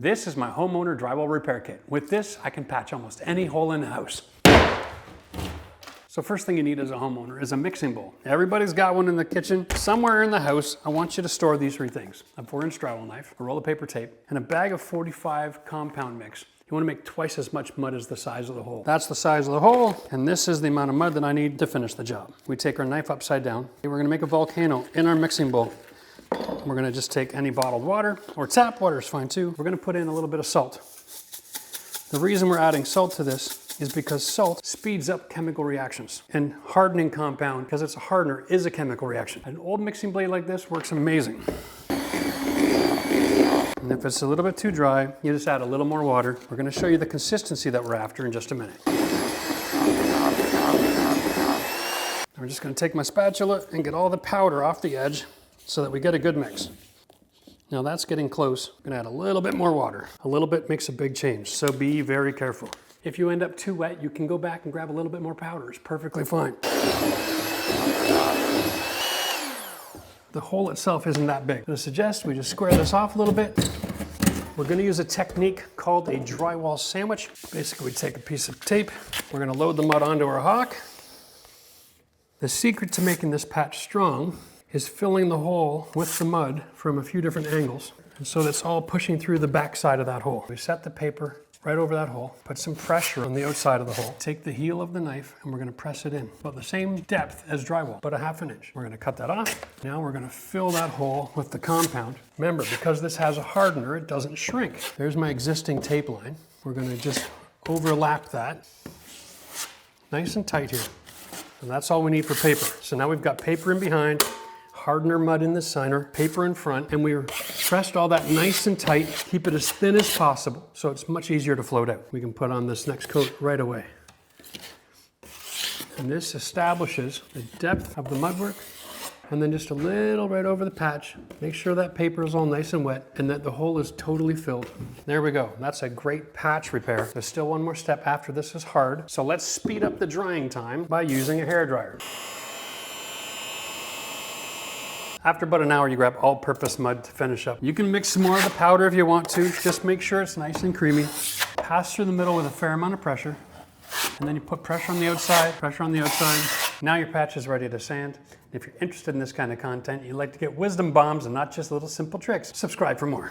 This is my homeowner drywall repair kit. With this, I can patch almost any hole in the house. So first thing you need as a homeowner is a mixing bowl. Everybody's got one in the kitchen. Somewhere in the house, I want you to store these three things: a 4-inch drywall knife, a roll of paper tape, and a bag of 45 compound mix. You want to make twice as much mud as the size of the hole. That's the size of the hole, and this is the amount of mud that I need to finish the job. We take our knife upside down. We're going to make a volcano in our mixing bowl. We're going to just take any bottled water, or tap water is fine too. We're going to put in a little bit of salt. The reason we're adding salt to this is because salt speeds up chemical reactions. And hardening compound, because it's a hardener, is a chemical reaction. An old mixing blade like this works amazing. And if it's a little bit too dry, you just add a little more water. We're going to show you the consistency that we're after in just a minute. I'm just going to take my spatula and get all the powder off the edge so that we get a good mix. Now that's getting close. I'm going to add a little bit more water. A little bit makes a big change, so be very careful. If you end up too wet, you can go back and grab a little bit more powder. It's perfectly fine. The hole itself isn't that big. I suggest we just square this off a little bit. We're going to use a technique called a drywall sandwich. Basically, we take a piece of tape. We're going to load the mud onto our hock. The secret to making this patch strong is filling the hole with the mud from a few different angles. And so that's all pushing through the back side of that hole. We set the paper right over that hole, put some pressure on the outside of the hole. Take the heel of the knife and we're going to press it in. About the same depth as drywall, but a 1/2 inch. We're going to cut that off. Now we're going to fill that hole with the compound. Remember, because this has a hardener, it doesn't shrink. There's my existing tape line. We're going to just overlap that. Nice and tight here. And that's all we need for paper. So now we've got paper in behind, hardener mud in the center, paper in front, and we pressed all that nice and tight. Keep it as thin as possible so it's much easier to float out. We can put on this next coat right away. And this establishes the depth of the mudwork, and then just a little right over the patch. Make sure that paper is all nice and wet and that the hole is totally filled. There we go. That's a great patch repair. There's still one more step after this is hard. So let's speed up the drying time by using a hairdryer. After about an hour, you grab all-purpose mud to finish up. You can mix some more of the powder if you want to. Just make sure it's nice and creamy. Pass through the middle with a fair amount of pressure. And then you put pressure on the outside, pressure on the outside. Now your patch is ready to sand. If you're interested in this kind of content, you'd like to get wisdom bombs and not just little simple tricks, subscribe for more.